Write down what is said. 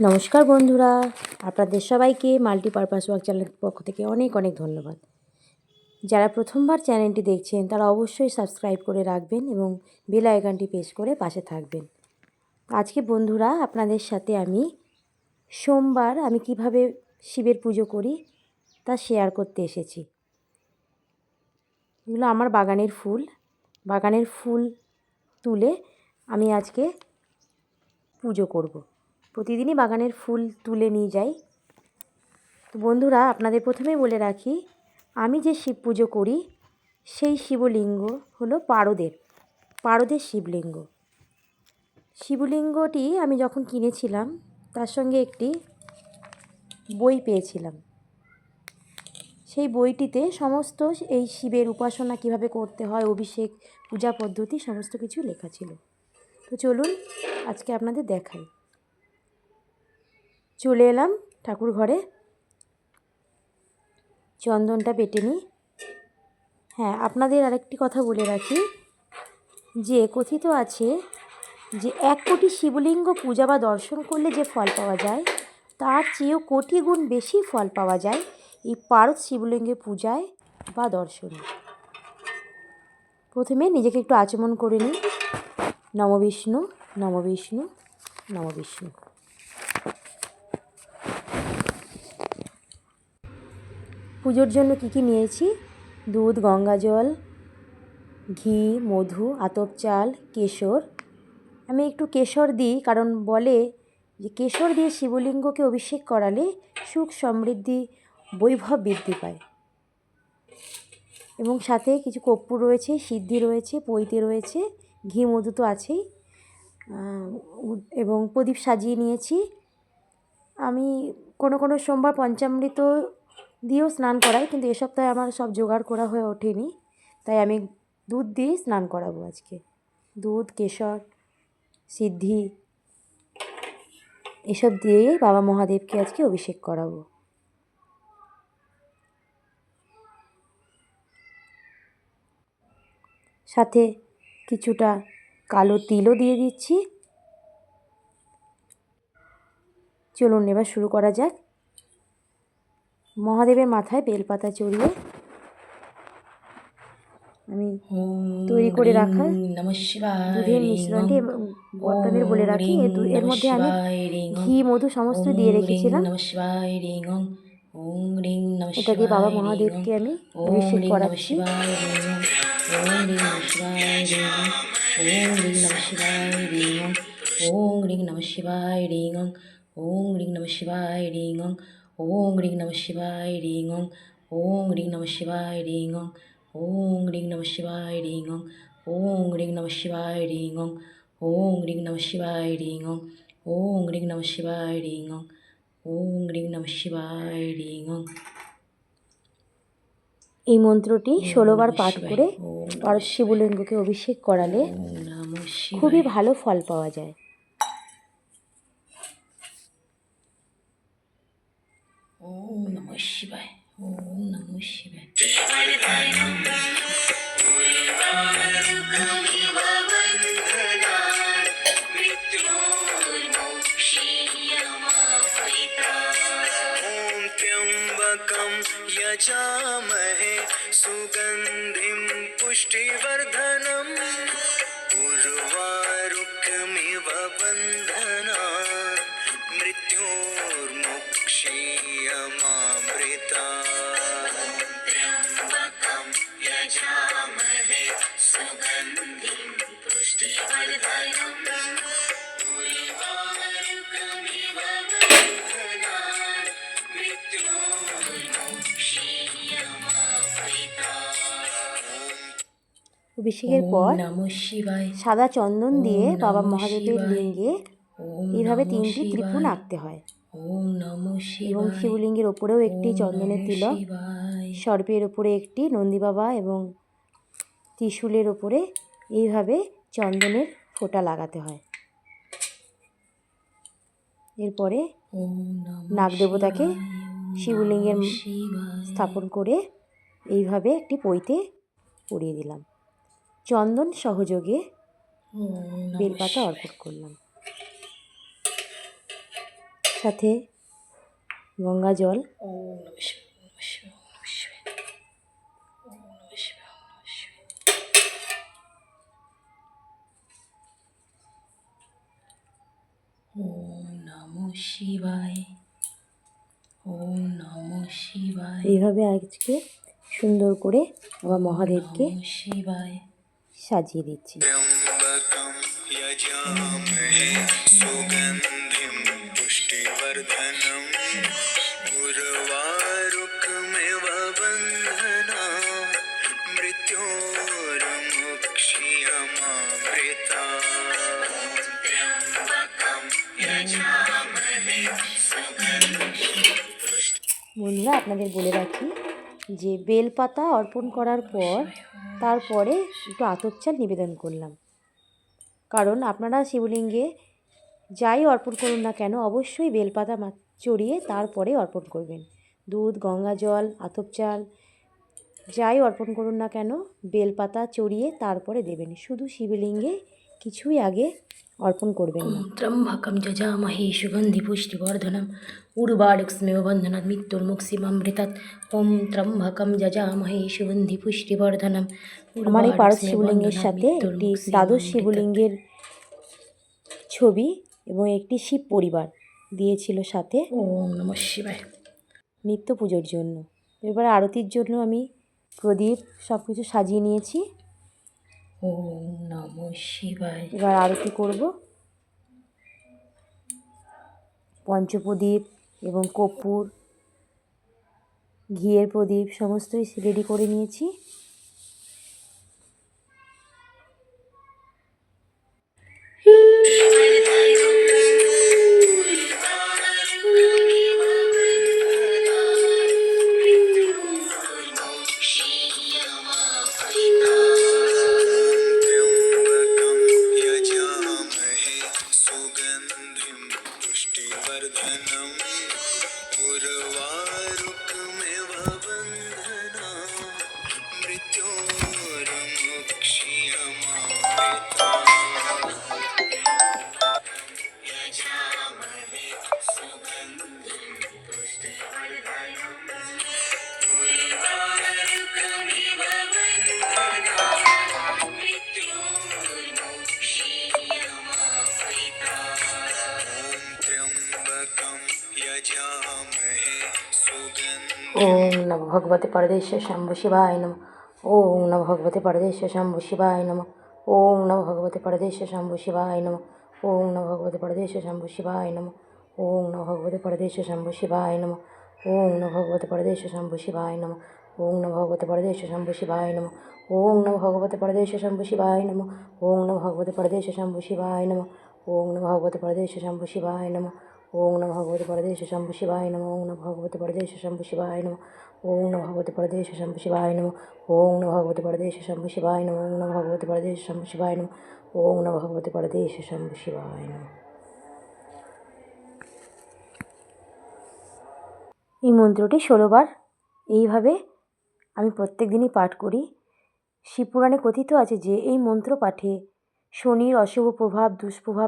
নমস্কার বন্ধুরা, আপনাদের সবাইকে মাল্টিপারপাস ওয়ার্ক চ্যানেলের পক্ষ থেকে অনেক অনেক ধন্যবাদ। যারা প্রথমবার চ্যানেলটি দেখছেন তারা অবশ্যই সাবস্ক্রাইব করে রাখবেন এবং বেল আইকনটি প্রেস করে পাশে থাকবেন। আজকে বন্ধুরা আপনাদের সাথে আমি সোমবার আমি কিভাবে শিবের পুজো করি তা শেয়ার করতে এসেছি। এগুলো আমার বাগানের ফুল তুলে আমি আজকে পুজো করব। প্রতিদিনই বাগানের ফুল তুলে নিয়ে যাই। তো বন্ধুরা, আপনাদের প্রথমেই বলে রাখি, আমি যে শিব পুজো করি সেই শিবলিঙ্গ হলো পারদের শিবলিঙ্গ। শিবলিঙ্গটি আমি যখন কিনেছিলাম তার সঙ্গে একটি বই পেয়েছিলাম। সেই বইটিতে সমস্ত এই শিবের উপাসনা কিভাবে করতে হয়, অভিষেক, পূজা পদ্ধতি সমস্ত কিছু লেখা ছিল। তো চলুন আজকে আপনাদের দেখাই। চলে এলাম ঠাকুর ঘরে, চন্দনটা বেটে নিই। হ্যাঁ, আপনাদের আরেকটি কথা বলে রাখি যে কথিত আছে যে 1 কোটি শিবলিঙ্গ পূজা বা দর্শন করলে যে ফল পাওয়া যায় তার চেয়েও কোটি গুণ বেশি ফল পাওয়া যায় এই পারদ শিবলিঙ্গের পূজায় বা দর্শনে। প্রথমে নিজেকে একটু আচমন করে নিই। নম বিষ্ণু, নম বিষ্ণু, নম বিষ্ণু। পুজোর জন্য কি নিয়েছি? দুধ, গঙ্গা জল, ঘি, মধু, আতপ চাল, কেশর। আমি একটু কেশর দিই কারণ বলে যে কেশর দিয়ে শিবলিঙ্গকে অভিষেক করালে সুখ সমৃদ্ধি বৈভব বৃদ্ধি পায়। এবং সাথে কিছু কর্পূর রয়েছে, সিদ্ধি রয়েছে, পৈতে রয়েছে, ঘি মধু তো আছেই, এবং প্রদীপ সাজিয়ে নিয়েছি। আমি কোনো সোমবার পঞ্চামৃত দিয়েও স্নান করাই, কিন্তু এ সপ্তাহে আমার সব জোগাড় করা হয়ে ওঠেনি, তাই আমি দুধ দিয়ে স্নান করাবো আজকে। দুধ, কেশর, সিদ্ধি এসব দিয়েই বাবা মহাদেবকে আজকে অভিষেক করাবো। সাথে কিছুটা কালো তিলও দিয়ে দিচ্ছি। চলুন এবার শুরু করা যাক। মহাদেবের মাথায় বেলপাতা চড়িয়ে আমি তৈরি করে রাখা দুধের মিশ্রণটি আপনাদের বলে রাখি, এর মধ্যে আমি ঘি মধু সমস্ত দিয়ে রেখেছিলাম। এটা দিয়ে বাবা মহাদেবকে আমি অভিষেক করাচ্ছি। ওং রিং নমঃ শিবায় রিং ওং রিং নমঃ শিবায় রিং ওং রিং নমঃ শিবায় রিং ওং রিং নমঃ শিবায় রিং ওং রিং নমঃ শিবায় রিং ওং রিং নমঃ শিবায় রিং ওং রিং নমঃ শিবায় রিং ওং রিং নমঃ শিবায় রিং ওং রিং নমঃ শিবায় রিং। এই মন্ত্রটি 16 বার পাঠ করে পারদ শিবলিঙ্গকে অভিষেক করালে খুবই ভালো ফল পাওয়া যায়। ওম নমঃ শিবায়, ওম নমঃ শিবায়। यजामहे सुगन्धिं पुष्टिवर्धनम् उर्वारुकमिव बन्धनान् मृत्योर्मुक्षीयमामृतात्। त्र्यम्बकं यजामहे सुगन्धिं पुष्टिवर्धनम् অভিষেকের পর সাদা চন্দন দিয়ে বাবা মহাদেবের লিঙ্গে এইভাবে 3টি ত্রিভুবন আঁকতে হয়। এবং শিবলিঙ্গের ওপরেও একটি চন্দনের তিলক, সর্পের ওপরে একটি, নন্দী বাবা এবং ত্রিশূলের ওপরে এইভাবে চন্দনের ফোঁটা লাগাতে হয়। এরপরে নাগদেবতাকে শিবলিঙ্গের স্থাপন করে এইভাবে একটি পৈতে পরিয়ে দিলাম। চন্দন সহযোগে বেলপাতা অর্পণ করলাম। সাথে গঙ্গা জল। ওম নমঃ শিবায়, নমঃ শিবায়, ওম নমঃ শিবায়, ওম নমঃ শিবায়, ওম নমঃ শিবায়, এইভাবে আজকে সুন্দর করে আবার মহাদেবকে নমঃ শিবায়। সাজিয়ে দিচ্ছি। त्र्यम्बकं यजामहे सुगन्धिं पुष्टिवर्धनम् उर्वारुकमिव बन्धनान् मृत्योर्मुक्षीयमामृतात्। বন্ধুরা, আপনাদের বলে রাখি যে বেলপাতা অর্পণ করার পর তারপরে একটু আতপ চাল নিবেদন করলাম, কারণ আপনারা শিবলিঙ্গে যাই অর্পণ করুন না কেন অবশ্যই বেলপাতা চড়িয়ে তারপরে অর্পণ করবেন। দুধ, গঙ্গা জল, আতপ চাল যাই অর্পণ করুন না কেন বেলপাতা চড়িয়ে তারপরে দেবেন। শুধু শিবলিঙ্গে কিছুই আগে অর্পণ করবেন না। ওম ত্র্যম্বকম যজামহে সুগন্ধি পুষ্টিবর্ধনম উর্বারুকস্মিভ বন্ধনাৎ মৃত্যুর্মুক্ষীয়মামৃতাৎ। ওম ত্র্যম্বকম যজামহে সুগন্ধি পুষ্টিবর্ধনম আমার এই পারদ উর্বারুকস্মিভ শিবলিঙ্গের বন্ধনাৎ সাথে একটি দ্বাদশ শিবলিঙ্গের ছবি এবং একটি শিব পরিবার দিয়েছিল সাথে ওম নমঃ শিবায়। নিত্য পুজোর জন্য। এবারে আরতির জন্য আমি প্রদীপ সব কিছু সাজিয়ে নিয়েছি। ওম নমঃ শিবায়। এবার আরতি করব। পঞ্চপ্রদীপ এবং কর্পূর, ঘিয়ের প্রদীপ সমস্তই রেডি করে নিয়েছি। त्र्यम्बकं यजामहे सुगन्धिं पुष्टिवर्धनम् उर्वारुकमिव बन्धनान् मृत्योर्मुक्षीयमामृतात्। त्र्यम्बकं यजामहे सुगन्धिं ओम नमो भगवते परदेश्वर शंभु शिवाय नमः। ओम नमो भगवते परदेश्वर शंभु शिवाय नमः। ओम नमो भगवते परदेश्वर शंभु शिवाय नमः। ओम नमो भगवते परदेश्वर शंभु शिवाय नमः। ओम नमो भगवते परदेश्वर शंभु शिवाय नमः। ओम नमो भगवते परदेश्वर शंभु शिवाय नमः। ओम नमो भगवते परदेश्वर शंभु शिवाय नमः। ओम नमो भगवते परदेश्वर शंभु शिवाय नमः। ओम नमो भगवते परदेश्वर शंभु शिवाय नमः। ओम नमो भगवते परदेश्वर शंभु शिवाय नमः। ओम नमो भगवते परदेश्वर शंभु शिवाय नमः। ओम नमो भगवते परदेश्वर शंभु शिवाय नमः। ओम नमो भगवते परदेश्वर शंभु शिवाय नमः। ओम नमो भगवते परदेश्वर शंभु शिवाय नमः। ओम नमो भगवते परदेश्वर शंभु शिवाय नमः। ओम नमो भगवते परदेश्वर शंभु शिवाय नमः। এই মন্ত্রটি 16 বার এইভাবে আমি প্রত্যেক দিনই পাঠ করি। শিবপুরাণে কথিত আছে যে এই মন্ত্র পাঠে শনির অশুভ প্রভাব, দুষ্প্রভাব